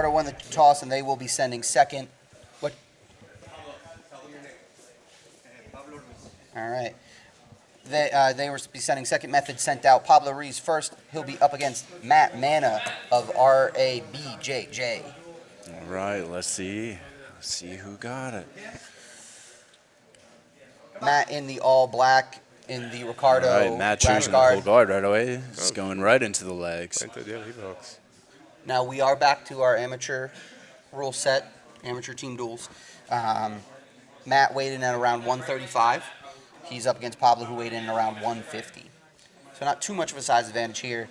Ricardo won the toss, and they will be sending second. What? All right. They will be sending second. Method sent out. Pablo Ruiz first. He'll be up against Matt Manna of BJJ. All right, let's see. Let's see who got it. Matt in the all black in the Ricardo. All right, Matt choosing the pull guard right away. Just going right into the legs. Now we are back to our amateur rule set, amateur team duels. Matt weighed in at around 135. He's up against Pablo, who weighed in around 150. So not too much of a size advantage here.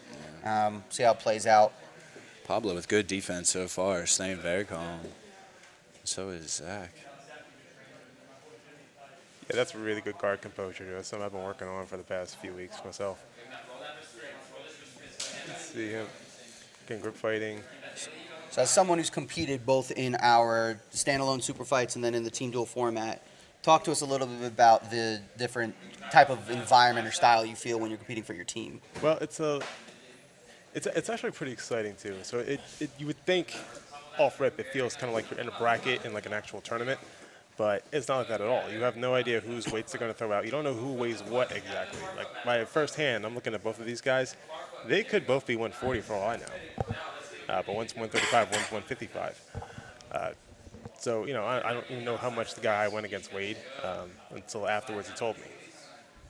See how it plays out. Pablo with good defense so far, staying very calm. So is Zach. Yeah, that's really good guard composure. That's something I've been working on for the past few weeks myself. Let's see him. Getting grip fighting. So as someone who's competed both in our standalone super fights and then in the team duel format, talk to us a little bit about the different type of environment or style you feel when you're competing for your team. Well, it's actually pretty exciting too. So you would think off rip it feels kind of like you're in a bracket in like an actual tournament, but it's not like that at all. You have no idea whose weights they're going to throw out. You don't know who weighs what exactly. Like by first hand, I'm looking at both of these guys. They could both be 140 for all I know, but one's 135, one's 155. So, you know, I don't even know how much the guy I went against weighed until afterwards he told me.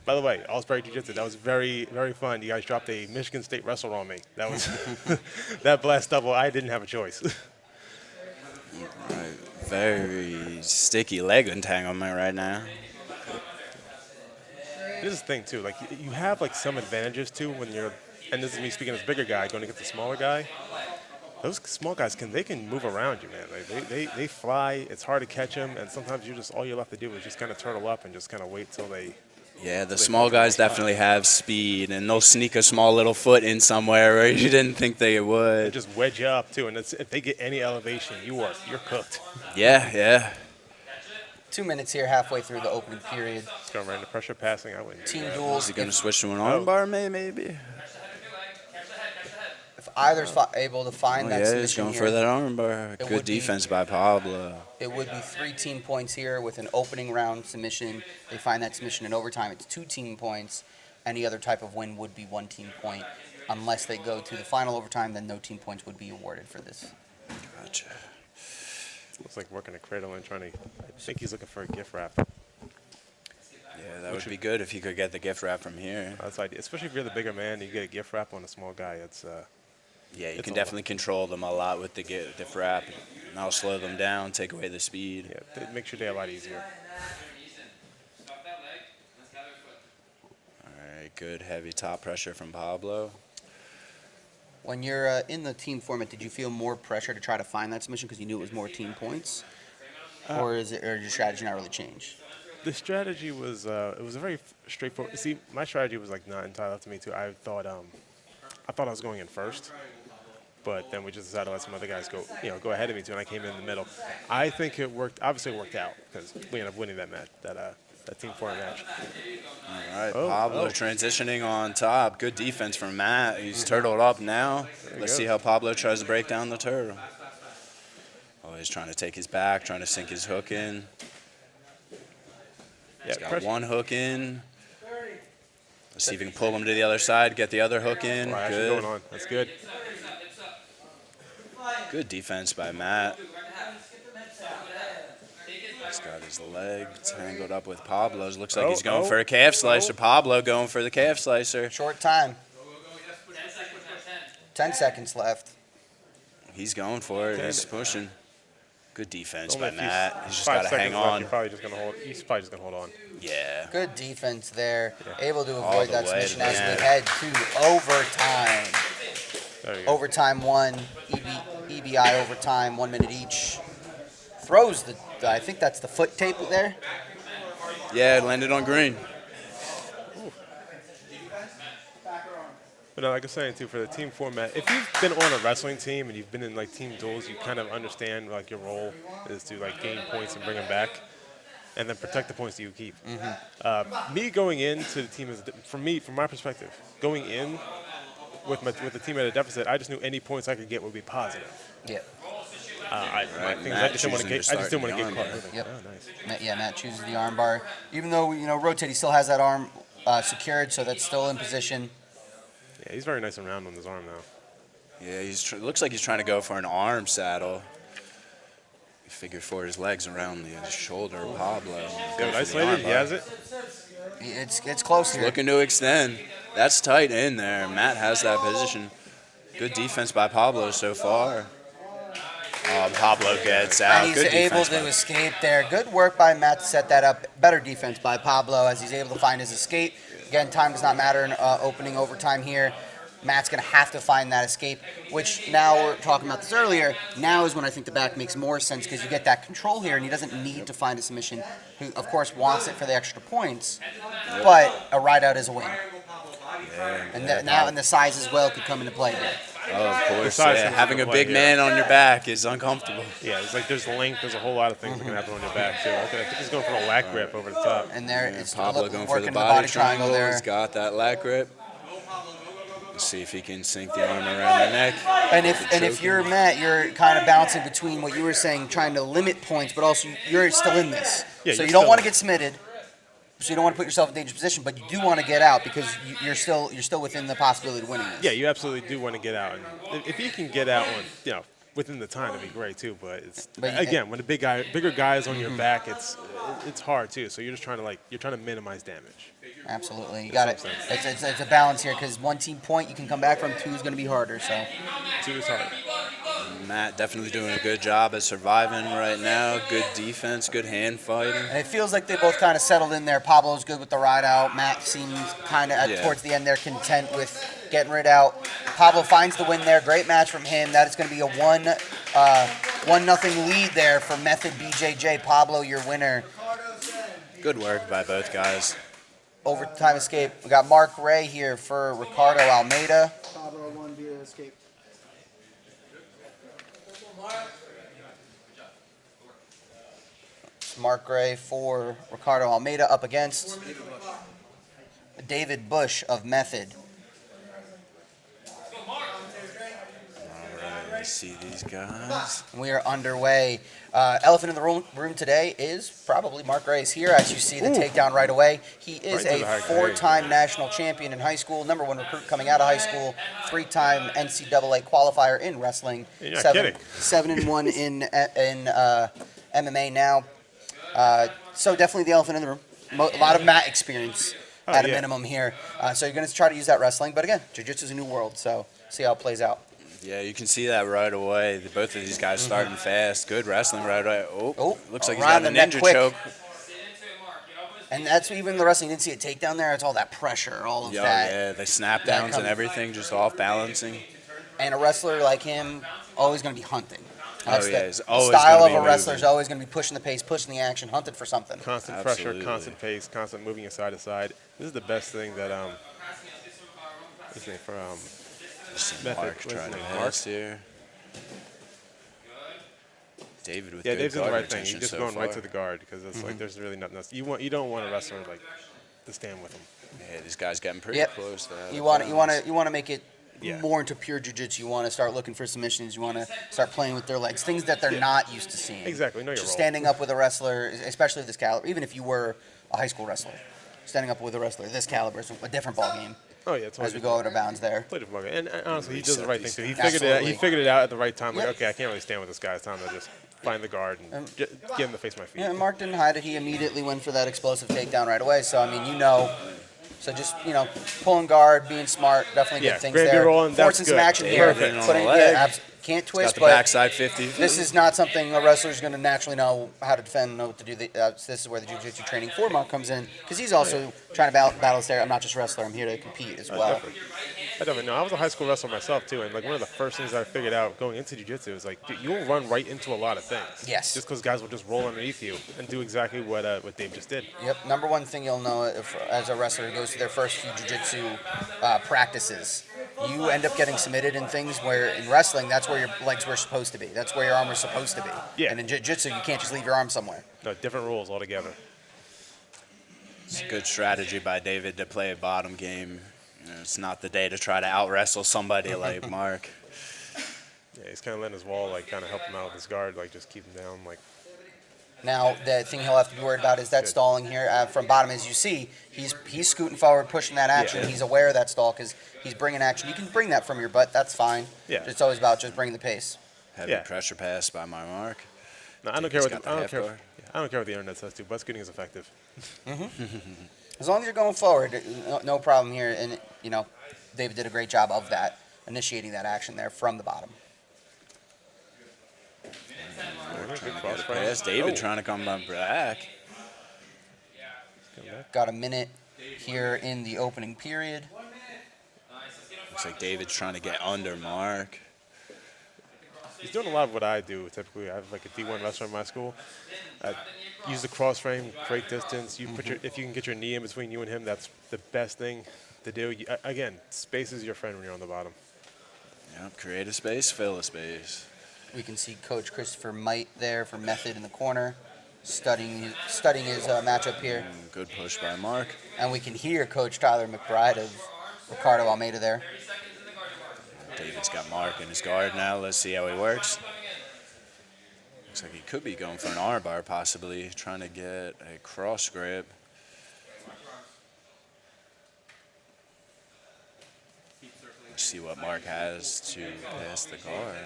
By the way, Allsbury Jiu-Jitsu, that was very, very fun. You guys dropped a Michigan State wrestle on me. That was that blast double. I didn't have a choice. Right. Very sticky leg entanglement right now. This is the thing, too. Like, you have, like, some advantages, too, when you're, and this is me speaking as a bigger guy, going against the smaller guy. Those small guys can move around you, man. Like they fly. It's hard to catch them, and sometimes all you're left to do is just kind of turtle up and just kind of wait till they. Yeah, the small guys definitely have speed, and they'll sneak a small little foot in somewhere where you didn't think they would. They just wedge you up too, and if they get any elevation, you're cooked. Yeah. 2 minutes here, halfway through the opening period. It's going right into pressure passing. I wouldn't. Team duels. Is he going to switch to an armbar, maybe? If either's able to find that submission he's going here, for that armbar. Good defense by Pablo. It would be 3 team points here with an opening round submission. They find that submission in overtime. It's 2 team points. Any other type of win would be 1 team point. Unless they go to the final overtime, then no team points would be awarded for this. Gotcha. Looks like working a cradle and trying to. I think he's looking for a gift wrap. Yeah, that would be good if you could get the gift wrap from here. That's ideal. Especially if you're the bigger man and you get a gift wrap on a small guy. It's. Yeah, you can definitely control them a lot with the gift wrap. And that'll slow them down, take away the speed. Yeah, it makes your day a lot easier. All right, good heavy top pressure from Pablo. When you're in the team format, did you feel more pressure to try to find that submission because you knew it was more team points? Or did your strategy not really change? The strategy was, it was a very straightforward. See, my strategy was like not entirely up to me too. I thought I was going in first. But then we just decided to let some other guys go ahead of me too, and I came in the middle. I think it worked. Obviously, it worked out because we ended up winning that match, that team format match. All right, Pablo transitioning on top. Good defense from Matt. He's turtled up now. Let's see how Pablo tries to break down the turtle. Oh, he's trying to take his back, trying to sink his hook in. He's got one hook in. Let's see if he can pull him to the other side, get the other hook in. Good. Going on. That's good. Good defense by Matt. He's got his leg tangled up with Pablo's. Looks like he's going for a calf slicer. Pablo going for the calf slicer. Short time. 10 seconds left. He's going for it. He's pushing. Good defense by Matt. He's just got to hang on. He's probably just going to hold on. Yeah. Good defense there. Yeah. Able to avoid that submission as we head to overtime. Overtime 1, EBI overtime, 1 minute each. Throws I think that's the foot tape there. Yeah, it landed on green. But like I was saying too, for the team format, if you've been on a wrestling team and you've been in like team duels, you kind of understand like your role is to like gain points and bring them back, and then protect the points that you keep. Me going into the team is, from my perspective, going in with the team at a deficit, I just knew any points I could get would be positive. Yeah. My thing is Matt I just didn't want to choosing get. to I just didn't want to start get the caught moving. Yep. Oh, nice. Matt chooses the arm bar. Even though, rotate, he still has that arm secured, so that's still in position. Yeah, he's very nice and round on his arm now. Yeah, looks like he's trying to go for an arm saddle. He figured for his legs around the shoulder of Pablo. Good, isolated. He has it. It's close here. Looking to extend. That's tight in there. Matt has that position. Good defense by Pablo so far. Pablo gets out. And he's Good able defense to by- escape there. Good work by Matt to set that up. Better defense by Pablo as he's able to find his escape. Again, time does not matter in opening overtime here. Matt's going to have to find that escape, which now we're talking about this earlier. Now is when I think the back makes more sense because you get that control here, and he doesn't need to find a submission. He, of course, wants it for the extra points, but a ride out is a win. And now, and the size as well could come into play here. Oh, of course. size Yeah, comes having a into play, big yeah. man on your back is uncomfortable. Yeah, it's like there's length. There's a whole lot of things that can happen on your back too. I think he's going for a lat grip over the top. And there it's Pablo going for working the the body triangle triangle. there. He's got that lat grip. Let's see if he can sink the arm around the neck. And if you're Matt, you're kind of bouncing between what you were saying, trying to limit points, but also you're still in this. Yeah, So you're you don't still want to in. get submitted. So you don't want to put yourself in a dangerous position, but you do want to get out because you're still within the possibility of winning this. Yeah, you absolutely do want to get out, and if you can get out on within the time, that'd be great too. But it's again when the bigger guy is on your back, it's hard too. So you're just trying to minimize damage. Absolutely, you got it. It's a balance here because one team point you can come back from, two is going to be harder. So 2 is hard. Matt definitely doing a good job at surviving right now. Good defense, good hand fighting. and it feels like they both kind of settled in there. Pablo's good with the ride out. Matt seems kind of Yeah. towards the end there content with getting rid out. Pablo finds the win there. Great match from him. That is going to be a 1-0 lead there for Method BJJ. Pablo, your winner. Good work by both guys. Overtime escape. We got Mark Ray here for Ricardo Almeda. Pablo won via escape. Mark Ray for Ricardo Almeda up against David Bush of Method. Let's see these guys. We are underway. Elephant in the room today is probably Mark Ray's here. As you see the takedown right away. He is Right to a the high four-time national champion in high school, #1 recruit coming out of high school, 3-time NCAA qualifier in wrestling, You're not kidding. 7-1 in MMA now. So definitely the elephant in the room. A lot of mat experience at a yeah. minimum here. So you're going to try to use that wrestling. But again, jiu-jitsu is a new world, so see how it plays out. Yeah, you can see that right away. Both of these guys starting fast. Good wrestling right away. Oh, looks like he's around got a the neck ninja quick. choke. And that's even the wrestling. You didn't see a takedown there. It's all that pressure, all of Yeah, that. yeah, they snap downs and comes- everything, just off balancing. And a wrestler like him, always going to be hunting. That's yeah, the he's always style gonna of be a wrestler is moving. always going to be pushing the pace, pushing the action, hunting for something. Constant Absolutely. pressure, constant pace, constant moving your side to side. This is the best thing that what's his name for Method. Mark What's his trying to name? pass here. David with Yeah, good Dave's doing the guard right thing. retention He's just so going right far. to the guard because it's like there's really nothing else. You don't want a wrestler like to stand with him. Yeah, these guys getting pretty Yep. close to that. You want to make it Yeah. more into pure jiu-jitsu. You want to start looking for submissions. You want to start playing with their legs, things that they're not used to seeing. Exactly. Know your Just role. standing up with a wrestler, especially this caliber, even if you were a high school wrestler, standing up with a wrestler this caliber is a different ball game Oh yeah, it's as we go out of bounds there. Played it and honestly, he does the Reset right these thing too. He things. figured it out. He Absolutely. figured it out at the right time. Like, Yep. okay, I can't really stand with this guy. It's time to just find the guard and get him to face my feet. Yeah, and Mark didn't hide it. He immediately went for that explosive takedown right away. So, I mean, so just, pulling guard, being smart, definitely Yeah, good things gravy there. rolling, that's Forcing some good. action Yeah, here. everything on Putting, the leg. can't Got twist, the but backside 50. this is not something a wrestler's going to naturally know how to defend, know what to do. This is where the jiu-jitsu training for Mark comes in because he's also trying to battle there. I'm not just a wrestler. I'm here to compete as well. I definitely know. I was a high school wrestler myself too, and like one of the first things I figured out going into jiu-jitsu is like, dude, you'll run right into a lot of things. Yes. Just because guys will just roll underneath you and do exactly what Dave just did. Yep. Number one thing you'll know as a wrestler who goes to their first few jiu-jitsu practices, you end up getting submitted in things where in wrestling, that's where your legs were supposed to be. That's where your arm was supposed to be. Yeah. And in jiu-jitsu, you can't just leave your arm somewhere. No, different rules altogether. It's a good strategy by David to play a bottom game. It's not the day to try to out-wrestle somebody like Mark. Yeah, he's kind of letting his wall like kind of help him out with his guard, like just keep him down. Like Now, the thing he'll have to be worried about is that stalling here from bottom. As you see, he's scooting forward, pushing that action. Yeah. He's aware of that stall because he's bringing action. You can bring that from your butt. That's fine. Yeah. It's always about just bringing the pace. Heavy Yeah. pressure pass by my Mark. no, I don't care what I don't care what the internet says too. Butt scooting is effective. As long as you're going forward, no problem here. And, David did a great job of that, initiating that action there from the bottom. Cross frame. Pass. David Oh. trying to come back. Got a minute here in the opening period. Looks like David's trying to get under Mark. He's doing a lot of what I do. Typically, I have like a D1 wrestler in my school. I use the cross frame, great distance. You put if you can get your knee in between you and him, that's the best thing to do. Again, space is your friend when you're on the bottom. Yep, create a space, fill a space. We can see Coach Christopher Might there for method in the corner, studying his matchup here. Good push by Mark. And we can hear Coach Tyler McBride of Ricardo Almeda there. David's got Mark in his guard now. Let's see how he works. Looks like he could be going for an armbar, possibly trying to get a cross grip. Let's see what Mark has to pass the guard.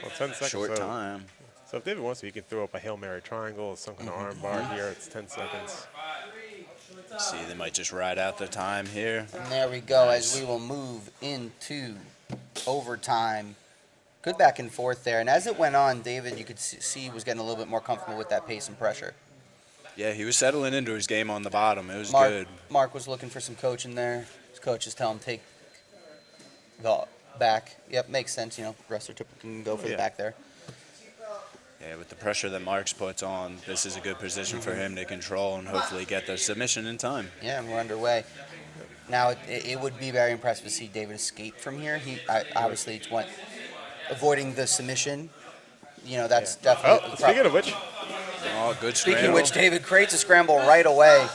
Well, 10 seconds. Short time. So if David wants to, he can throw up a Hail Mary triangle, a sunken arm bar here. It's 10 seconds. See, they might just ride out the time here. And there we go as we will move into overtime. Good back and forth there. And as it went on, David, you could see was getting a little bit more comfortable with that pace and pressure. Yeah, he was settling into his game on the bottom. It was Mark, good. Mark was looking for some coaching there. His coaches tell him take the back. Yep, makes sense. Wrestler typically can go for the back there. Yeah, with the pressure that Marks puts on, this is a good position for him to control and hopefully get the submission in time. Yeah, and we're underway. Now, it would be very impressive to see David escape from here. Obviously, it's avoiding the submission. That's definitely. Speaking of which, Oh, good Speaking scramble. of which, David creates a scramble right away.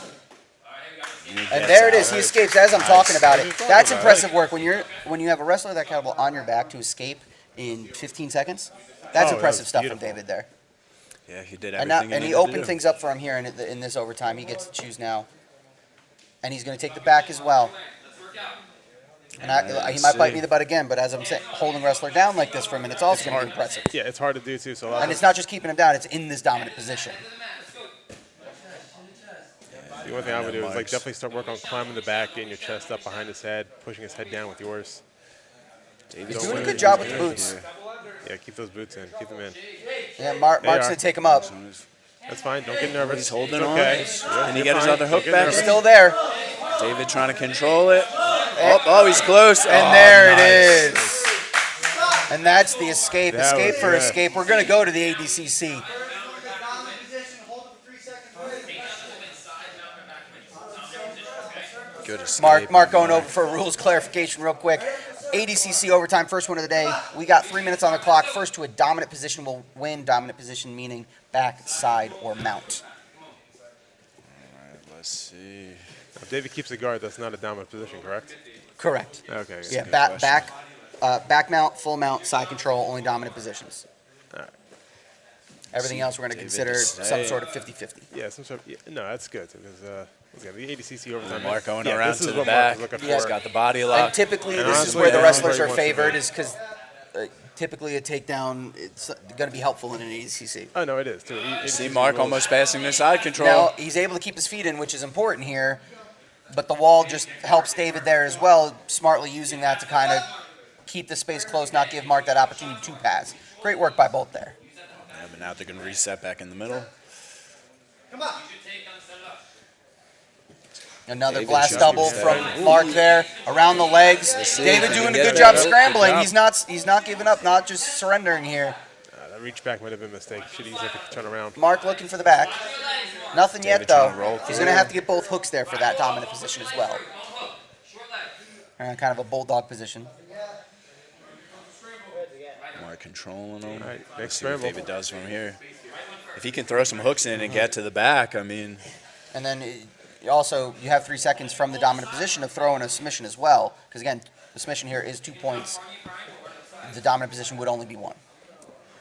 And there it is. He escapes as I'm talking about it. That's impressive work. When you have a wrestler that caliber on your back to escape in 15 seconds, that's that impressive was stuff from beautiful. David there. Yeah, he did And everything he needed to opened do. things up for him here in this overtime. He gets to choose now. And he's going to take the back as well. And he might bite me in the butt again, but as I'm saying, holding wrestler down like this for a minute, it's also going to be impressive. yeah, it's hard to do too. So And it's not just keeping him down, it's in this dominant position. the only thing I would do is like Marks. definitely start work on climbing the back, getting your chest up behind his head, pushing his head down with yours. David's He's doing a doing good job with good the boots. here. Yeah, keep those boots in, keep them in. Yeah, Mark's are. going to take him up. That's fine. Don't get nervous. He's holding It's on. okay. Can he You're get his fine. other Don't hook get back? nervous. Still there. David trying to control it. Oh, he's close. And there it is. And that's the escape. That Escape was for good. escape. We're going to go to the ADCC. Good escape. Mark going over for rules clarification real quick. ADCC overtime, first one of the day. We got 3 minutes on the clock. First to a dominant position will win. Dominant position meaning back, side, or mount. All right, let's see. If David keeps the guard, that's not a dominant position, correct? Correct. Okay. Yeah, good back mount, full mount, side control, only dominant positions. Alright. Everything else we're going to David consider to some say. sort of 50-50. Yeah, some sort of, no, that's good because the ADCC overtime. Mark going yeah, around this is to the what Mark back. was looking Yeah. He's for. got the body And lock. typically, And this is honestly, where the that's wrestlers where are he wants to favored, be. is because typically a takedown it's going to be helpful in an ADCC. Oh no, it is too. See Mark almost passing the side control. Now, he's able to keep his feet in, which is important here, but the wall just helps David there as well, smartly using that to kind of keep the space close, not give Mark that opportunity to pass. Great work by both there. Yeah, but now they're going to reset back in the middle. Another David blast should double be from steady. Mark there, around the legs. Let's see David if he doing can a get good it. job Good scrambling. job. He's not giving up, not just surrendering here. That reach back might have been a mistake. Should easily turn around. Mark looking for the back. Nothing yet, David though. trying to roll He's going to through. have to get both hooks there for that dominant position as well. Kind of a bulldog position. Mark controlling him. All right, Let's next see what scramble. David does from here. If he can throw some hooks in and get to the back, I mean, And then also, you have 3 seconds from the dominant position to throw in a submission as well. Because again, the submission here is 2 points. the dominant position would only be one.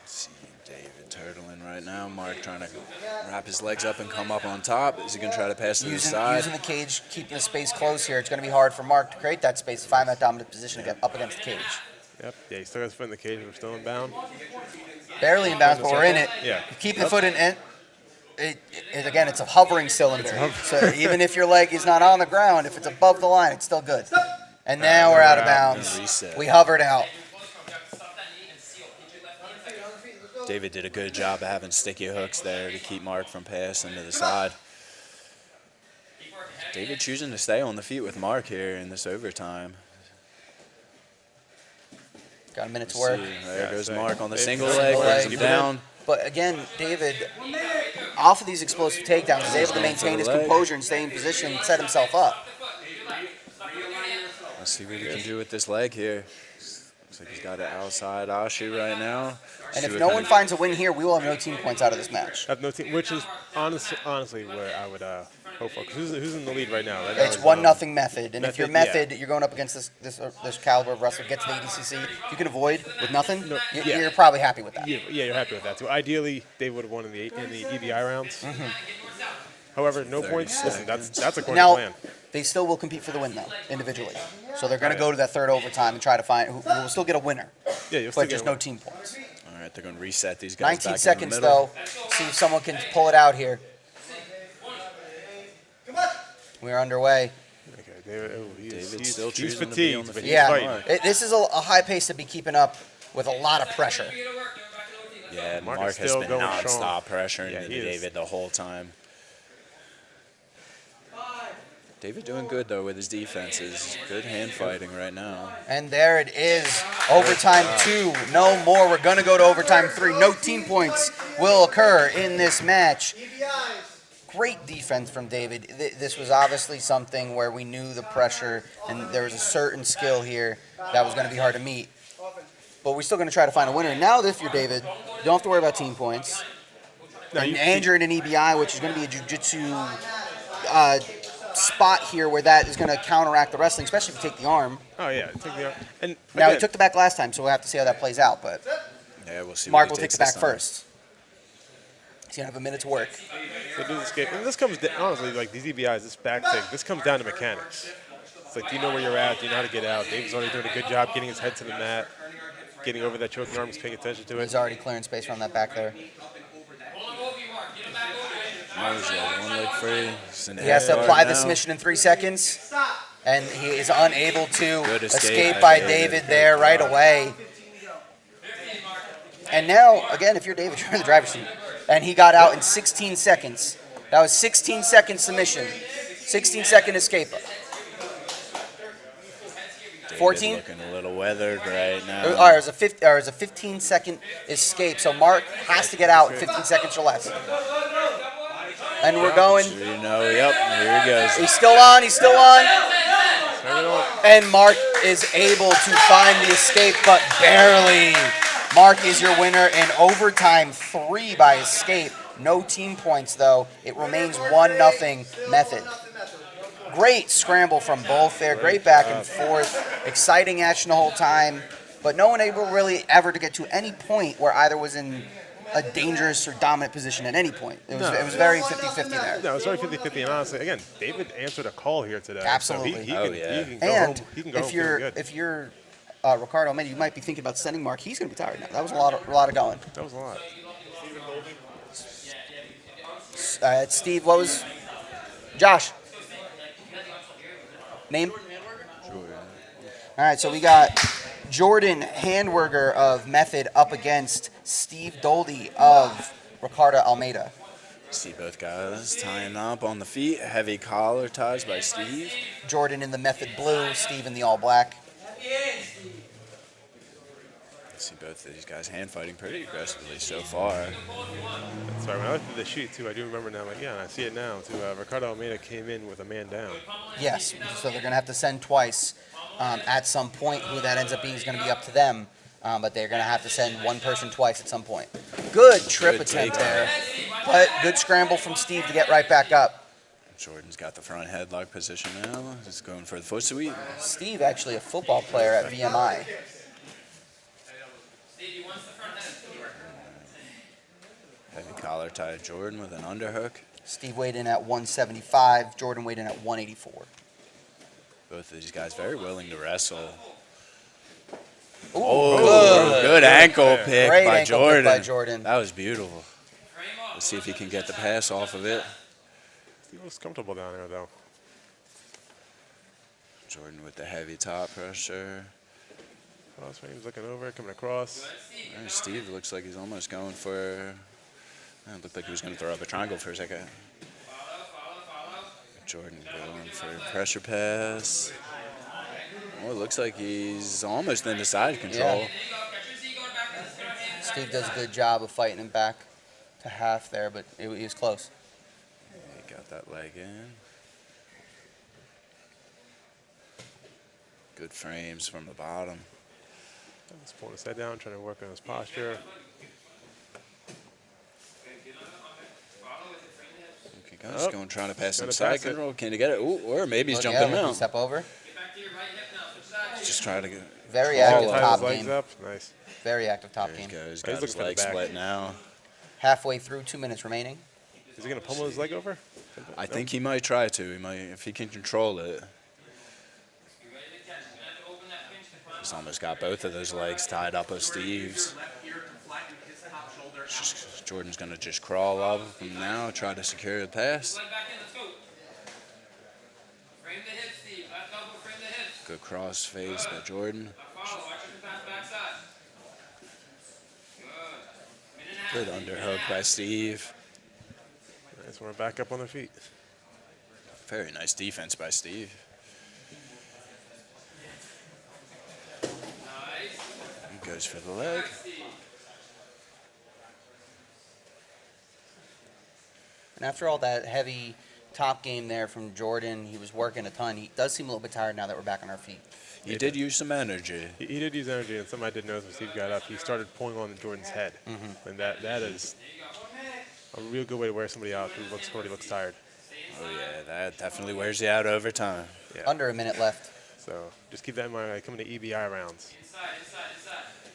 See David turtling right now. Mark trying to wrap his legs up and come up on top. Is he going to try to pass to the side? Using the cage, keeping the space close here. It's going to be hard for Mark to create that space to find that dominant position up against the cage. Yep. Yeah, he still got his foot in the cage. We're still in bound. Barely in bounds, but we're in it. Yeah. Keeping the foot in it. Again, it's a hovering cylinder. So even if your leg is not on the ground, if it's above the line, it's still good. And now we're out of bounds. Reset. We hovered out. David did a good job of having sticky hooks there to keep Mark from passing to the side. David choosing to stay on the feet with Mark here in this overtime. Got a minute to work. There goes Mark on the single leg, brings him down. But again, David, off of these explosive takedowns, is able to maintain his composure and stay in position and set himself up. Let's see what he can do with this leg here. Looks like he's got an outside Ashi right now. And if no one finds a win here, we will have no team points out of this match. Have no team, which is honestly where I would hope for. 'Cause who's in the lead right now? It's 1-0 Method, and if you're Method, you're going up against this caliber of wrestler, get to the ADCC. If you can avoid with nothing, you're probably happy with that. Yeah, you're happy with that too. Ideally, they would have won in the EBI rounds. However, no points. Listen, that's according to plan. They still will compete for the win though, individually. So they're going to go to that third overtime and try to find who will still get a winner. Yeah, you'll still but just no team points. All right, they're going to reset these guys 19 back seconds in the middle. though. See if someone can pull it out here. We're underway. Okay, David, David's still he's choosing to be on fatigued, the but feet. he's Yeah, fighting. this is a high pace to be keeping up with a lot of pressure. Yeah, Mark Mark is has still been going nonstop strong. pressuring Yeah, into he is. David the whole time. David doing good though with his defenses. Good hand fighting right now. And there it is. Overtime 2. No more. We're going to go to overtime 3. No team points will occur in this match. Great defense from David. This was obviously something where we knew the pressure and there was a certain skill here that was going to be hard to meet. But we're still going to try to find a winner. Now if you're David, you don't have to worry about team points. And you're in an EBI, which is going to be a jiu-jitsu spot here where that is going to counteract the wrestling, especially if you take the arm. Oh yeah, take the arm. And Now, again, he took the back last time, so we'll have to see how that plays out. But Yeah, we'll see. Mark what will he take the takes back this time. first. He's going to have a minute to work. so do the escape. And this comes honestly like these EBIs, this back thing. This comes down to mechanics. It's like, do you know where you're at? Do you know how to get out? Dave's already doing a good job getting his head to the mat, getting over that choking arm. He's paying attention to it. He's already clearing space from that back there. One leg free. He has to apply the submission in 3 seconds, and he is unable to Good escape by David there right away. And now, again, if you're David, you're in the driver's seat. And he got out in 16 seconds. That was 16-second submission. 16-second escape. 14? Looking a little weathered right now. All right, it was a 15-second escape. So Mark has to get out in 15 seconds or less. And we're going. You know, yep, here he goes. He's still on. He's still on. And Mark is able to find the escape, but barely. Mark is your winner in overtime 3 by escape. No team points, though. It remains 1-0 Method. Great scramble from both there. Great back and forth. Exciting action the whole time. But no one able really ever to get to any point where either was in a dangerous or dominant position at any point. It was very 50-50 there. No, it was very 50-50. And honestly, again, David answered a call here today. Absolutely. So he can go And home. He can go home feeling good. if you're Ricardo Almeda, you might be thinking about sending Mark. He's going to be tired now. That was a lot of going. That was a lot. Steve, what was Josh? Name? All right, so we got Jordan Handwerger of Method up against Steve Doldy of Ricardo Almeda. See both guys tying up on the feet. Heavy collar ties by Steve. Jordan in the Method blue, Steve in the all black. See both of these guys hand fighting pretty aggressively so far. Sorry, when I looked at the sheet too, I do remember now. Like, yeah, and I see it now too. Ricardo Almeda came in with a man down. Yes, so they're going to have to send twice at some point. Who that ends up being is going to be up to them. But they're going to have to send one person twice at some point. Good trip attempt there. But good scramble from Steve to get right back up. Jordan's got the front headlock position now. Just going for the foot sweep. Steve actually a football player at VMI. Collar tie Jordan with an underhook. Steve weighed in at 175. Jordan weighed in at 184. Both of these guys very willing to wrestle. Ooh, Good ankle pick Great by ankle Jordan. pick by Jordan. That was beautiful. Let's see if he can get the pass off of it. He looks comfortable down there, though. Jordan with the heavy top pressure. Cross frames looking over, coming across. All right, Steve looks like he's almost going for. It looked like he was going to throw up a triangle for a second. Jordan going for a pressure pass. Oh, it looks like he's almost into side control. Yeah. Steve does a good job of fighting him back to half there, but he was close. He got that leg in. Good frames from the bottom. He's pulling his head down, trying to work on his posture. Okay, guys, going trying to pass some Gonna side pass it. control. Can he get it? Ooh, or maybe he's Yeah, jumping looking to out. step over. Just trying to get. Very All active of Tie top his legs game. up. Nice. Very active top There he game. goes. He's Got looking his for the leg back. split now. Halfway through, 2 minutes remaining. Is he going to pummel his leg over? I think he might try to. He might, if he can control it. He's almost got both of those legs tied up with Steve's. Jordan's going to just crawl up from now, try to secure the pass. Good cross face by Jordan. Good underhook by Steve. Nice. We're back up on their feet. Very nice defense by Steve. He goes for the leg. And after all that heavy top game there from Jordan, he was working a ton. He does seem a little bit tired now that we're back on our feet. He did use some energy. He did use energy, and something I did notice when Steve got up, he started pulling on Jordan's head. And that is a real good way to wear somebody out who already looks tired. Oh yeah, that definitely wears you out over time. Yeah. Under a minute left. So just keep that in mind when I come to EBI rounds.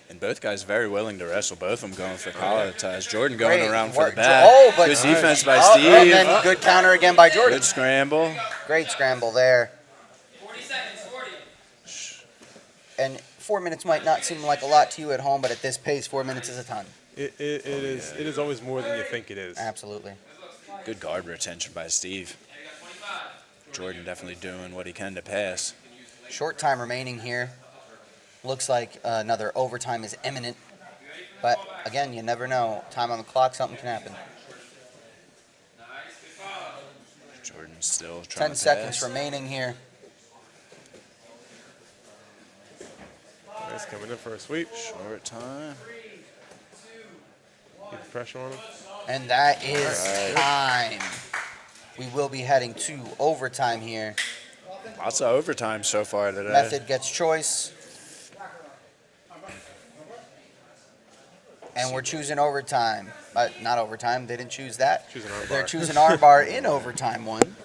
And both guys very willing to wrestle. Both of them going for collar ties. Jordan going Great around for work. the back. Oh, but- Good defense by Oh, Steve. and then good counter again by Jordan. Good scramble. Great scramble there. And 4 minutes might not seem like a lot to you at home, but at this pace, 4 minutes is a ton. It is always more than you think it is. Absolutely. Good guard retention by Steve. Jordan definitely doing what he can to pass. Short time remaining here. Looks like another overtime is imminent. But again, you never know. Time on the clock, something can happen. Jordan's still 10 trying to seconds pass. remaining here. Nice, coming in for a sweep. Short time. Keep the pressure on him. And that is time. We will be heading to overtime here. Lots of overtime so far today. Method gets choice. And we're choosing overtime. Not overtime, they didn't choose that. Choosing armbar. They're choosing armbar in overtime one.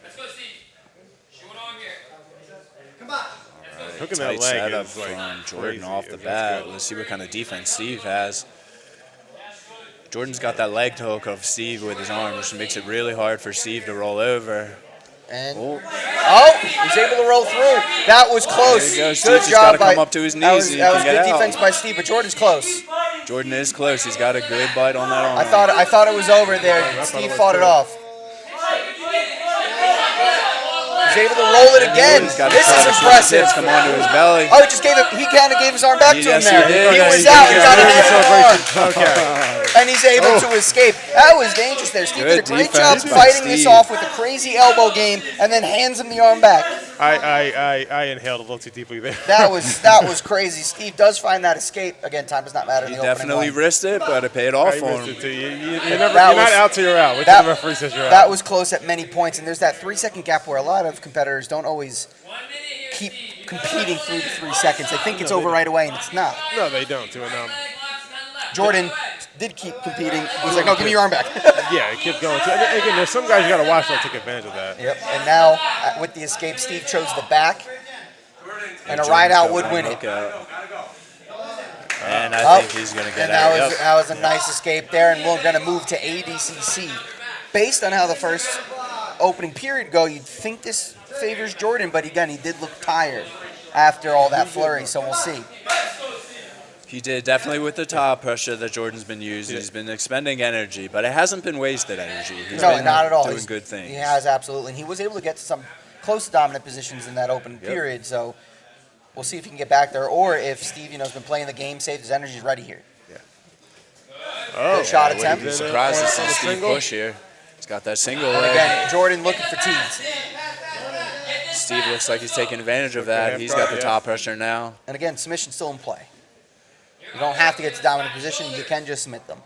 Let's go, Steve. Shoot on here. Hooking that Tight leg setup is like from Jordan crazy. off the That's bat. good. Let's see what kind of defense Steve has. Jordan's got that leg hook of Steve with his arm, which makes it really hard for Steve to roll over. And Oh, he's able to roll through. That was close. There you go. Steve's Good just job gotta by. come up to his That knees was, so he that can was get good out. defense by Steve, but Jordan's close. Jordan is close. He's got a good bite on that arm. I thought it was over there. Steve fought it off. He's able to roll it again. He's got to This try is to see the impressive. tips come onto his belly. Oh, he kind of gave his arm back to him Yes, he there. did. He Yeah, was he out. did. He got a hand on the arm. Okay. And he's able to escape. That was dangerous there. Steve did a Good great job defense by fighting this Steve. off with a crazy elbow game and then hands him the arm back. I inhaled a little too deeply there. That was crazy. Steve does find that escape. Again, time does not matter in He the opening definitely one. risked it, but it paid off I for missed him. it too. You're That not was- out till you're out. Wait that- till the referee says you're out. That was close at many points, and there's that 3-second gap where a lot of competitors don't always 1 minute here, keep Steve. competing through the 3 seconds. They think it's over right away, and it's not. No, they don't. And, Leg locks, none left. Jordan did keep competing. He was like, no, give me your arm back. yeah, keep going. So, and again, there's some guys you got to watch that'll take advantage of that. Yep. And now, with the escape, Steve chose the back, and a ride out would win it. Knockout. And I think he's going to get and out. that was a nice escape there, and we're going to move to ADCC. Based on how the first opening period go, you'd think this favors Jordan, but again, he did look tired after all that flurry, so we'll see. He did, definitely with the top pressure that Jordan's been using. He's been expending energy, but it hasn't been wasted energy. He's No, been not at all. doing good things. He has, absolutely. And he was able to get to some close to dominant positions in that opening period, so we'll see if he can get back there, or if Steve, has been playing the game safe, his energy's ready here. Good shot attempt. Wouldn't be surprised to see Steve push here. He's got that single And leg. again, Jordan looking for tees. Steve looks like he's taking advantage of that. He's got the top pressure now. And again, submission still in play. You don't have to get to dominant position. You can just submit them.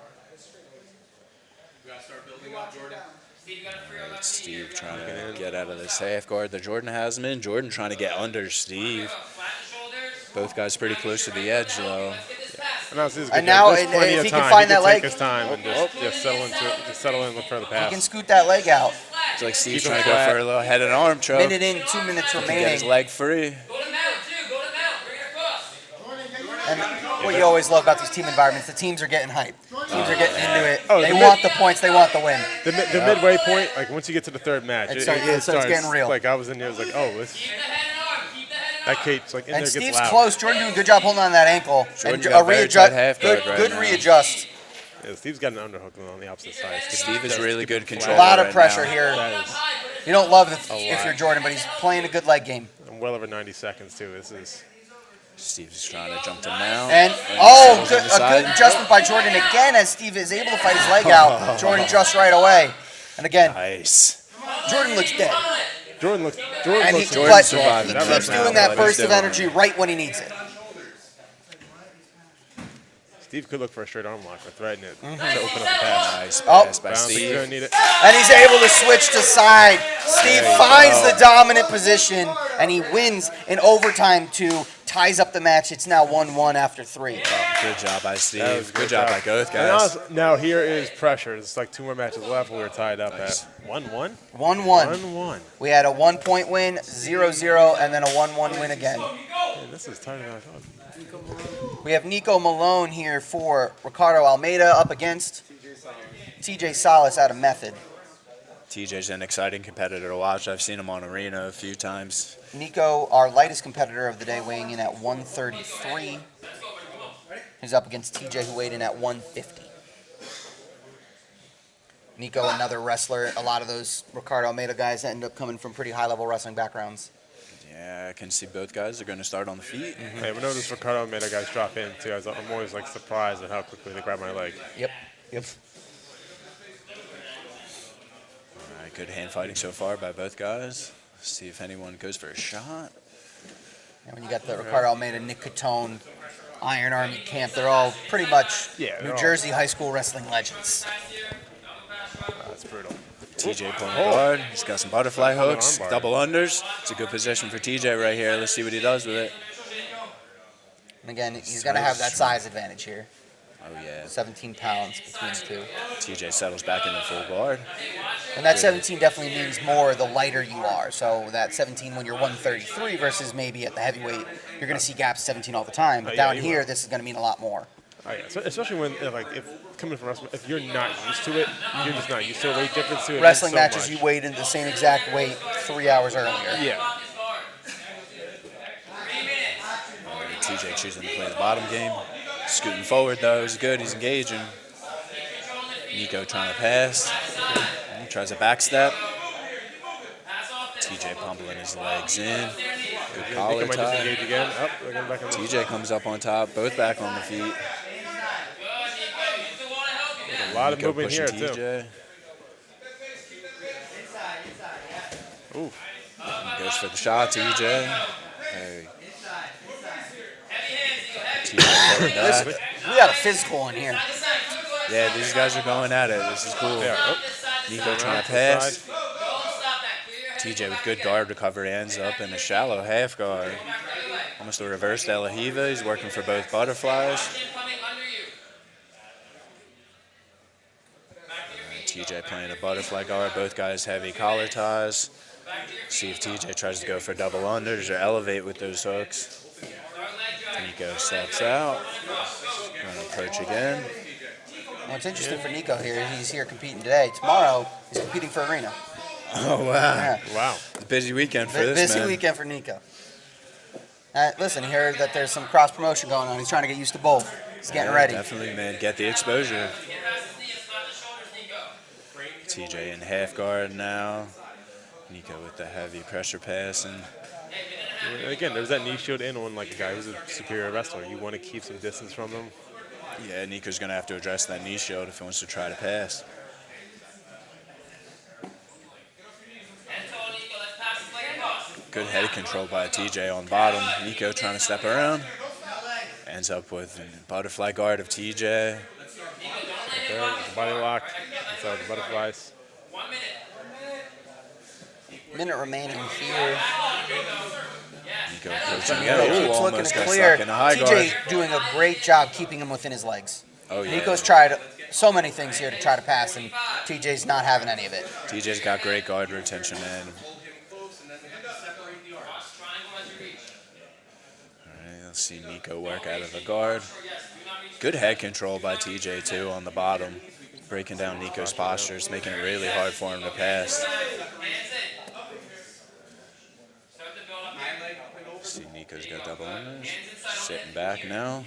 Steve trying to get out of this half guard that Jordan has him in. Jordan trying to get under Steve. Both guys pretty close to the edge, though. And now, there's plenty if of he time. can find he that can leg. take his time and just settle into it. Just settle in and look for the He can pass. scoot that leg out. It's like Steve's Keep him trying to go flat. for a little head and arm choke. Minute in, 2 minutes Get his remaining. leg free. Go to mount, too. Go to mount. Bring it across. And what you always love about these team environments, the teams are getting hyped. Teams are getting into it. Oh, They the want the points. They want the win. The midway point, like once you get to the third match, It starts getting real. Like I was in there, it was like, oh, this, Keep the head and arm. Keep the head and that arm. Kate's like in And there gets Steve's loud. close. Jordan doing a good job holding on to that ankle. Jordan And got very tight half guard Good, right good now. readjust. Yeah, Steve's got an underhook on the opposite side. Steve is really good A control. lot of right pressure now. here. That is, You don't love it if lot. you're Jordan, but he's playing a good leg game. I'm well over 90 seconds too. This is Steve's trying to jump to mount. And settles good, on the a side. good adjustment by Jordan again as Steve is able to fight his leg out. Jordan just right away. And again, Nice. Jordan looks dead. Jordan looks. And Jordan he, looks. Jordan but survived he that keeps round, doing that but he's burst of doing energy right when he needs it. Steve could look for a straight arm lock or threaten it to open up the pass. Nice Oh. pass by I don't think he's Steve. gonna need it. And he's able to switch to side. Steve finds the dominant position, and he wins in overtime to ties up the match. It's now 1-1 after 3. Good job by That was Steve. a Good job by both And guys. now here is pressure. It's like 2 more matches left. We were tied up Nice. at 1-1. 1-1. 1-1. We had a 1-point win, 0-0, and then a 1-1 win again. Man, this is tighter than I thought. We have Nico Malone here for Ricardo Almeda up against TJ Salas out of Method. TJ's an exciting competitor to watch. I've seen him on Arena a few times. Nico, our lightest competitor of the day, weighing in at 133. He's up against TJ, who weighed in at 150. Nico, another wrestler. A lot of those Ricardo Almeda guys end up coming from pretty high-level wrestling backgrounds. Yeah, I can see both guys are going to start on the feet. Hey, we noticed Ricardo made guys drop in too. I'm always like surprised at how quickly they grab my leg. Yep. All right, good hand fighting so far by both guys. See if anyone goes for a shot. And when you got the Ricardo Almeda, Nick Catone, Iron Army Camp, they're all pretty much Yeah, New Jersey high school wrestling legends. That's brutal. TJ pulling guard. He's got some butterfly hooks, armbar. double unders. It's a good position for TJ right here. Let's see what he does with it. And again, he's going to have that size advantage here. Oh, yeah. 17 pounds between the two. TJ settles back into full guard. And that 17 definitely means more the lighter you are. So that 17 when you're 133 versus maybe at the heavyweight, you're going to see gaps 17 all the time. But Yeah, down you here, will. this is going to mean a lot more. Oh, yeah. So, especially when if coming from wrestling, if you're not used to it, you're just not used to a weight difference to it. Wrestling so matches, much. you weighed in the same exact weight 3 hours earlier. Yeah. TJ choosing to play the bottom game. Scooting forward, though, is good. He's engaging. Nico trying to pass. He tries a back step. TJ pumping his legs in. Good Nico collar might tie. disengage again. Oh, they're going back on the TJ comes up on top, both back on the feet. A lot of Nico movement here, pushing too. TJ. Ooh. Goes for the shot, TJ. Hey. TJ pulling back. We got a physical in here. Yeah, these guys are going at it. This is cool. Yeah. Oh. Nico trying to To the pass. side. TJ with good guard recovery ends up in a shallow half guard. Almost a reverse De La Hiva. He's working for both butterflies. TJ playing a butterfly guard. Both guys heavy collar ties. See if TJ tries to go for double unders or elevate with those hooks. Nico steps out. Going to approach again. What's interesting for Nico here, he's here competing today. Tomorrow, he's competing for Arena. Oh, wow. Yeah. Wow. Busy weekend for this Busy man. weekend for Nico. Listen, hear that there's some cross promotion going on. He's trying to get used to both. He's getting ready. Definitely, man. Get the exposure. TJ in half guard now. Nico with the heavy pressure pass. And Again, there's that knee shield in on like a guy who's a superior wrestler. You want to keep some distance from him. yeah, Nico's going to have to address that knee shield if he wants to try to pass. Good head control by TJ on bottom. Nico trying to step around. Ends up with a butterfly guard of TJ. Right there, with the body lock. Inside the butterflies. Minute remaining here. Nico approaching Nico again. keeps looking Almost to got clear. stuck in a high guard. TJ doing a great job keeping him within his legs. Oh, yeah. Nico's tried so many things here to try to pass, and TJ's not having any of it. TJ's got great guard retention, man. Let's see Nico work out of the guard. Good head control by TJ, too, on the bottom. Breaking down Nico's postures, making it really hard for him to pass. See Nico's got double unders. Sitting back now.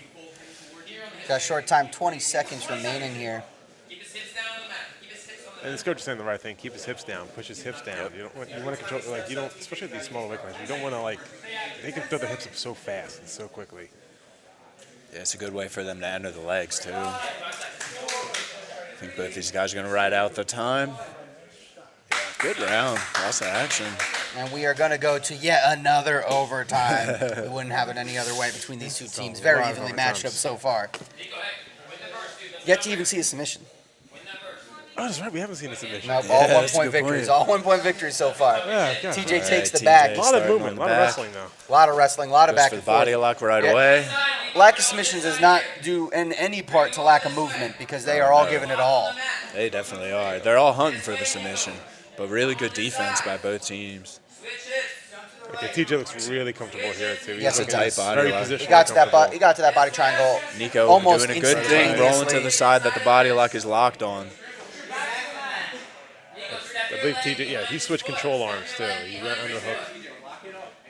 Got a short time, 20 seconds remaining here. And this coach is saying the right thing. Keep his hips down. Push his hips down. You want to control, like, you don't, especially with these smaller weight classes, you don't want to, like, they can throw their hips up so fast and so quickly. Yeah, it's a good way for them to enter the legs, too. I think both these guys are going to ride out the time. Good round. Lots of action. And we are going to go to yet another overtime. We wouldn't have it any other way between these two teams. Very evenly matched up so far. Yet to even see a submission. Oh, that's right. We haven't seen a submission. No, Yeah, all that's a 1-point good victories. point. All 1-point victories so far. Yeah, God. TJ takes the TJ. bag. A lot of Starting movement, on a the lot of back. wrestling now. A lot of wrestling, a lot of Goes back for the and forth. body lock right Yeah. away. Lack of submissions does not do in any part to lack of movement because they are all giving it all. They definitely are. They're all hunting for the submission, but really good defense by both teams. Okay, TJ looks really comfortable here too. He's Yes, he looking does. Tight very body lock. positionally He got to that comfortable. he got to that body triangle. Nico almost doing a good thing, rolling to instantaneously. the side that the body lock is locked on. I believe TJ, yeah, he switched control arms too. He went under hook.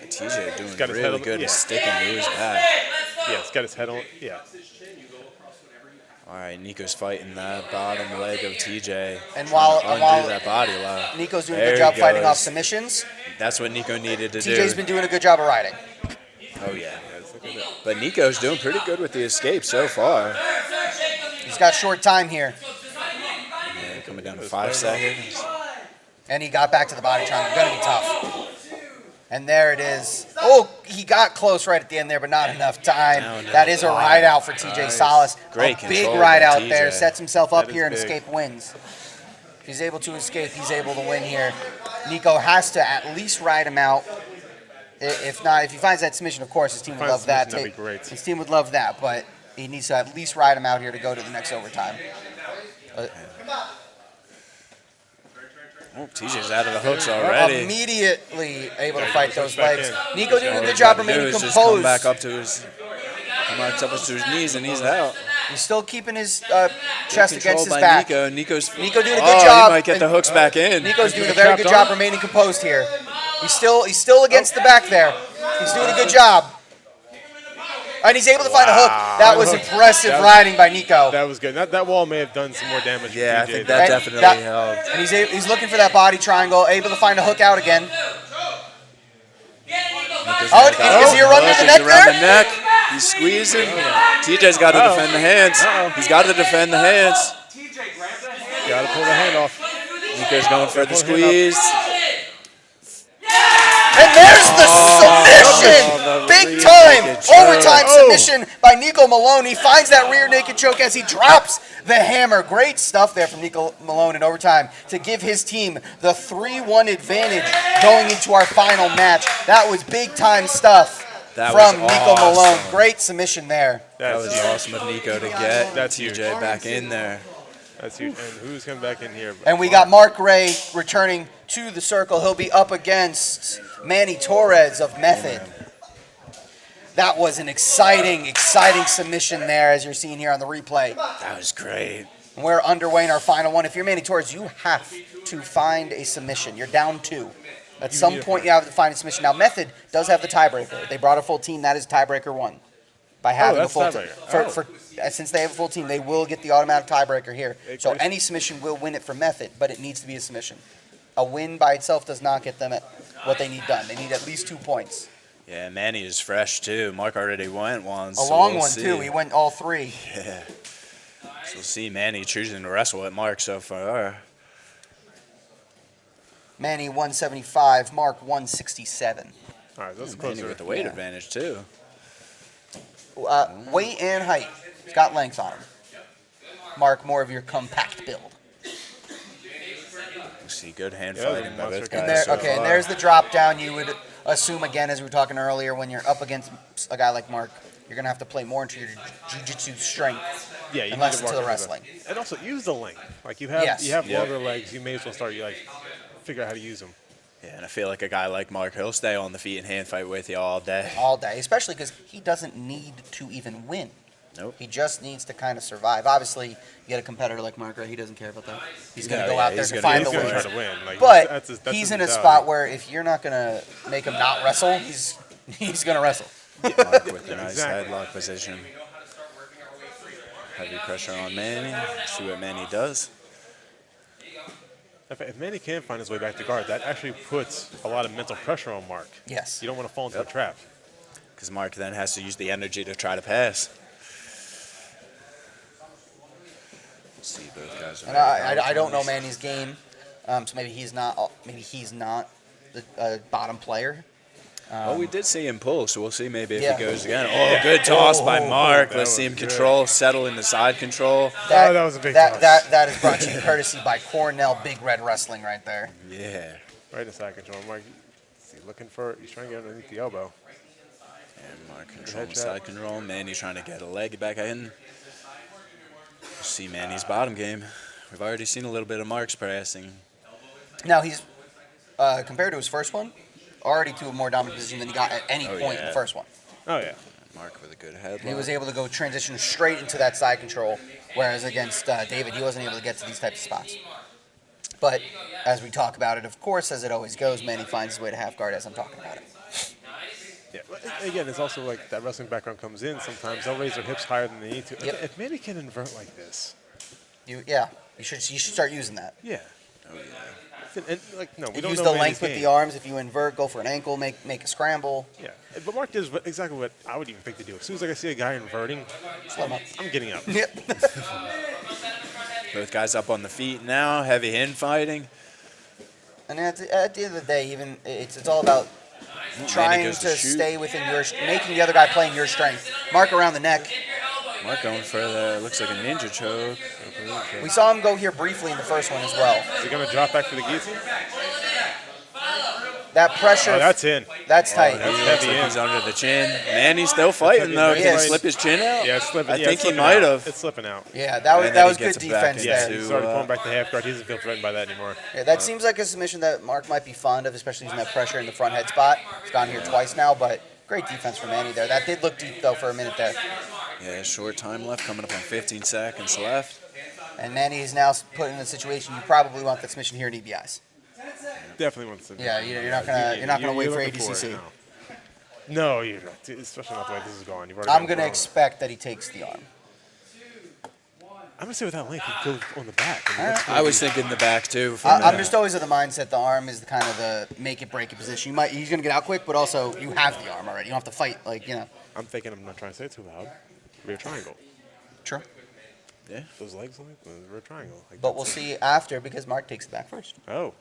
TJ doing got his head really on- good yeah. at sticking to his back. Yeah, he's got his head on. Yeah. All right, Nico's fighting that bottom leg of TJ. And trying while- to and undo while- that body lock. Nico's doing a There good he job fighting goes. off submissions. That's what Nico needed to TJ's do. been doing a good job of riding. Oh, yeah. But Nico's doing pretty good with the escape so far. He's got short time here. Yeah, coming down to 5 seconds. And he got back to the body triangle. Gonna be tough. And there it is. Oh, he got close right at the end there, but not enough time. No, That is a ride out for TJ Salas. Great A big control ride by out TJ. there. Sets himself up That is here and big. escape wins. If he's able to escape, he's able to win here. Nico has to at least ride him out. If not, if he finds that submission, of course, his team would Finds love that. submission, that'd be great. His team would love that, but he needs to at least ride him out here to go to the next overtime. Oh, TJ's out of the hooks already. Immediately able to fight those back legs. in. Nico doing a All good he's job got to do remaining is just come composed. back up to his, knees, and he's out. He's still keeping his chest Controlled against his by back. Nico. Nico's Nico doing a good Oh, job. he might get the hooks back in. Nico's doing a He's very trapped good on job it. remaining composed here. He's still against the back there. He's doing a good job. And he's able to find a hook. That was impressive That was- riding by Nico. That was good. That wall may have done some more damage. for Yeah, I TJ think than- that And definitely helped. And he's looking for that body triangle, able to find a hook out again. Oh, is he around the neck around the there? neck. He's squeezing. TJ's got to defend the hands. He's got to defend the hands. Gotta pull the hand off. Nico's going for the squeeze. And there's the submission! the Big rear time! naked choke. Overtime submission by Nico Malone. He finds that rear naked choke as he drops the hammer. Great stuff there from Nico Malone in overtime to give his team the 3-1 advantage going into our final match. That was big time stuff That from was Nico Malone. awesome. Great submission there. That was awesome of Nico to get That's TJ huge. back in there. That's huge. And who's coming back in here? And we got Mark Ray returning to the circle. He'll be up against Manny Torres of Method. That was an exciting submission there, as you're seeing here on the replay. That was great. We're underway in our final one. If you're Manny Torres, you have to find a submission. You're down 2. At some point, you have to find a submission. Now, Method does have the tiebreaker. They brought a full team. That is tiebreaker 1. By having a full team. Since they have a full team, they will get the automatic tiebreaker here. So any submission will win it for Method, but it needs to be a submission. A win by itself does not get them at what they need done. They need at least 2 points. Yeah, Manny is fresh, too. Mark already went once. A long one, too. He went all 3. Yeah. So we'll see Manny choosing to wrestle at Mark so far. Manny 175, Mark 167. All right, that's Manny closer. with the weight advantage, too. Weight and height. He's got length on him. Mark, more of your compact build. You see good hand Yeah, fighting by both monster guys. And there, and there's the drop down. You would assume, again, as we were talking earlier, when you're up against a guy like Mark, you're going to have to play more into your jiu-jitsu strength. Yeah, you and need less to into mark the it wrestling. And also use the length. Like you have longer legs. You may as well start. Figure out how to use them. Yeah, and I feel like a guy like Mark, he'll stay on the feet and hand fight with you all day. All day, especially because he doesn't need to even win. Nope. He just needs to kind of survive. Obviously, you get a competitor like Mark, right? He doesn't care about that. He's going to go out there to find the He's gonna win. try to win. Like, But that's he's his in a mentality. spot where if you're not going to make him not wrestle, he's going to wrestle. Mark with a nice Exactly. headlock position. Heavy pressure on Manny. See what Manny does. If Manny can find his way back to guard, that actually puts a lot of mental pressure on Mark. Yes. You don't want to fall into a trap. Because Mark then has to use the energy to try to pass. See, both guys are And I don't know Manny's game, so maybe he's not the bottom player. Well, we did see him pull, so we'll see maybe if Yeah. he goes again. Oh, good toss by Mark. that Let's see was him good. control, settle in the side control. That was a big toss. That is brought to you courtesy by Cornell Big Red Wrestling right there. Yeah. Right in side control. Mark, he's looking for. He's trying to get underneath the elbow. And Mark controlling Head side control. Manny trying to get a leg back in. See Manny's bottom game. We've already seen a little bit of Mark's pressing. Now he's compared to his first one, already to a more dominant position than he got at any point in the first one. Oh yeah. Mark with a good headlock. He was able to go transition straight into that side control, whereas against David, he wasn't able to get to these types of spots. But as we talk about it, of course, as it always goes, Manny finds his way to half guard as I'm talking about it. Yeah. But again, it's also like that wrestling background comes in. Sometimes they'll raise their hips higher than they need to. Yep. If Manny can invert like this. You should start using that. Yeah. Oh, yeah. And like no, we don't Use know the Manny's length with game. the arms. If you invert, go for an ankle, make a scramble. Yeah, but Mark does exactly what I would even think to do. As soon as I see a guy inverting, Slow him up. I'm getting up. Yep. Both guys up on the feet now. Heavy hand fighting. And at the end of the day, even it's all about trying goes to to shoot. stay within making the other guy playing your strength. Mark around the neck. Mark going for the, looks like a ninja choke. We saw him go here briefly in the first one as well. Is he gonna drop back for the guillotine? That pressure. Oh, that's in. That's tight. That's Looks heavy like in. he's under the chin. Manny's still fighting though. Heavy Can in. he slip his chin out? Yeah, it's slipping. I yeah, think it's he slipping might out. have. It's slipping out. Yeah, that And then was he good gets it back defense into- there. He's already pulling back the half guard. He doesn't feel threatened by that anymore. Yeah, that seems like a submission that Mark might be fond of, especially using that pressure in the front head spot. He's gone here twice now, but great defense from Manny there. That did look deep though for a minute there. Yeah, short time left, coming up on 15 seconds left. And Manny is now put in a situation you probably want that submission here in EBIs. Definitely wants to. Yeah, you're not gonna wait for looking ADCC. it, no, you're not. Especially not the way this is going. You've already I'm got gonna thrown. expect that he takes the arm. I'm gonna say with that length, he goes on the back. I mean, that's I was thinking the back too. I'm just always of the mindset the arm is the kind of the make it break it position. He's gonna get out quick, but also you have the arm already. You don't have to fight I'm thinking I'm not trying to say it too loud. Rear triangle. True. Yeah. Those legs on it, rear triangle. Like But we'll that's it. see after because Mark takes it back first. Oh.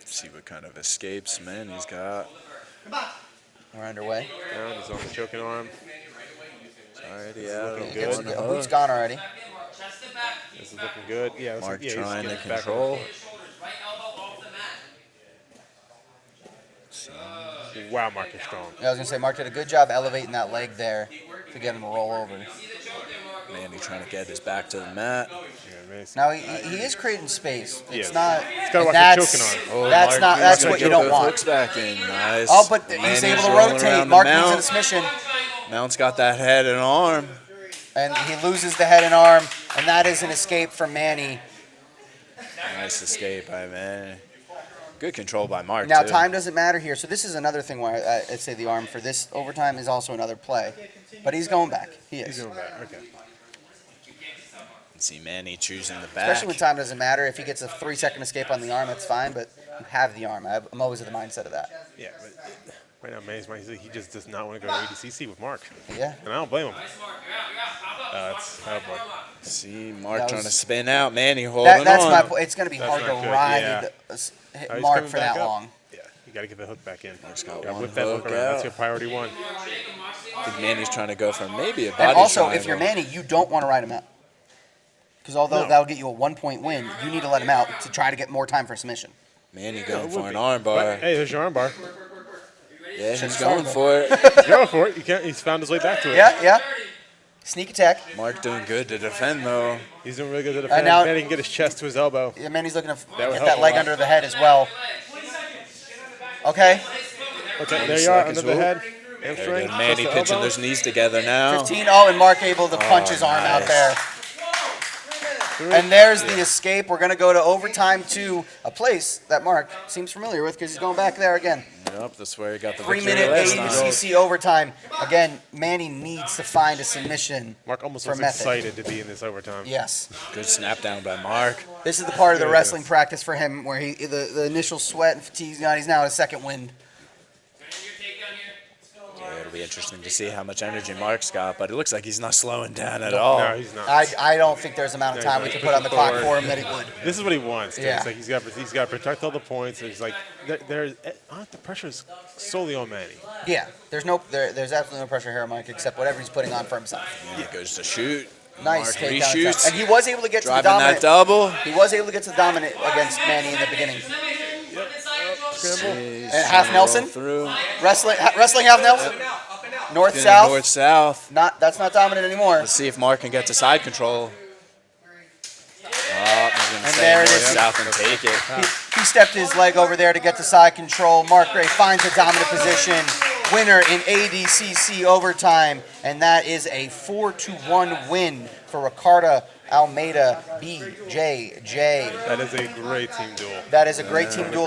See what kind of escapes Manny's got. We're underway. Down, he's on the choking arm. Already out. looking He gets, One a hook. boot's gone already. This is looking good. Yeah, Mark he's trying to getting back control. on. Wow, Mark is strong. Yeah, I was gonna say Mark did a good job elevating that leg there to get him to roll over. Manny trying to get his back to the mat. Yeah, Now he is creating space. It's is. not. He's gotta watch That's the choking arm. that's not. That's what you don't want. Hooks back in. Nice. Oh, but he's Manny's able to rolling rotate. around the Mark loses mount. a submission, Mount's got that head and arm. and he loses the head and arm, and that is an escape from Manny. Nice escape by Manny. Good control by Mark, Now too. time doesn't matter here, so this is another thing where I'd say the arm for this overtime is also another play, but he's going back. He is. He's going back. Okay. See Manny choosing the back. Especially when time doesn't matter. If he gets a 3-second escape on the arm, that's fine, but you have the arm. I'm always of the mindset of that. Yeah, but right now, Manny's he just does not want to go to ADCC with Mark. Yeah. And I don't blame him. Oh boy. See Mark That trying was- to spin out. Manny holding That's on. my point. It's going to be That's hard to not good, ride yeah. hit Oh, he's Mark coming for back that up. long. Yeah, you got to get the hook back in. Mark's got Yeah, one whip that hook hook around. That's out. your priority one. I think Manny's trying to go for maybe a body And also, triangle. if you're Manny, you don't want to ride him out. Because although No. that'll get you a 1-point win, you need to let him out to try to get more time for submission. Manny Yeah, going it for would an be. arm But, bar. hey, there's your arm bar. Yeah, he's started going it. for it. He's going for it. He's found his way back to it. Yeah. Sneak attack. Mark doing good to defend, though. He's doing really good to defend. now- Then he can get his chest to his elbow. Yeah, Manny's looking to That would get help that a leg lot. under the head as well. Okay. Okay, there you are, under seconds, the whoop. head. There Hamstring. you go. Manny just the pinching elbow. those knees together now. 15. Oh, and Mark able to punch his arm out nice. there. And there's the escape. We're going to go to overtime to a place that Mark seems familiar with because he's going back there again. Yep, that's where he got the victory 3-minute last time. ADCC overtime. Again, Manny needs to find a submission. Mark almost for was method. excited to be in this overtime. Yes. Good snap down by Mark. This is the part of the Good. wrestling practice for him where the initial sweat and fatigue, he's now at a second wind. Yeah, it'll be interesting to see how much energy Mark's got, but it looks like he's not slowing down at all. No, he's not. I don't think there's amount of No, time we he's can not. put on the clock Pushing for him that he would. This is what he wants. Too. Yeah. It's like he's got to protect all the points. It's like the pressure is solely on Manny. Yeah, there's absolutely no pressure here, Mike, except whatever he's putting on for himself. He goes to shoot. Nice Mark takedown reshoots. attempt. And he was able to get to the Driving dominant. that double. He was able to get to the dominant against Manny in the beginning. Scramble. And half Nelson? Through. Wrestling half Nelson. North Getting south. North south. That's not dominant anymore. Let's see if Mark can get to side control. Oh, he's going to And stay there it north is. south and take it. He stepped his leg over there to get to side control. Mark Gray finds a dominant position. Winner in ADCC overtime, and that is a 4-1 win for Ricardo Almeda BJJ. That is a great team duel. That is a great team duel.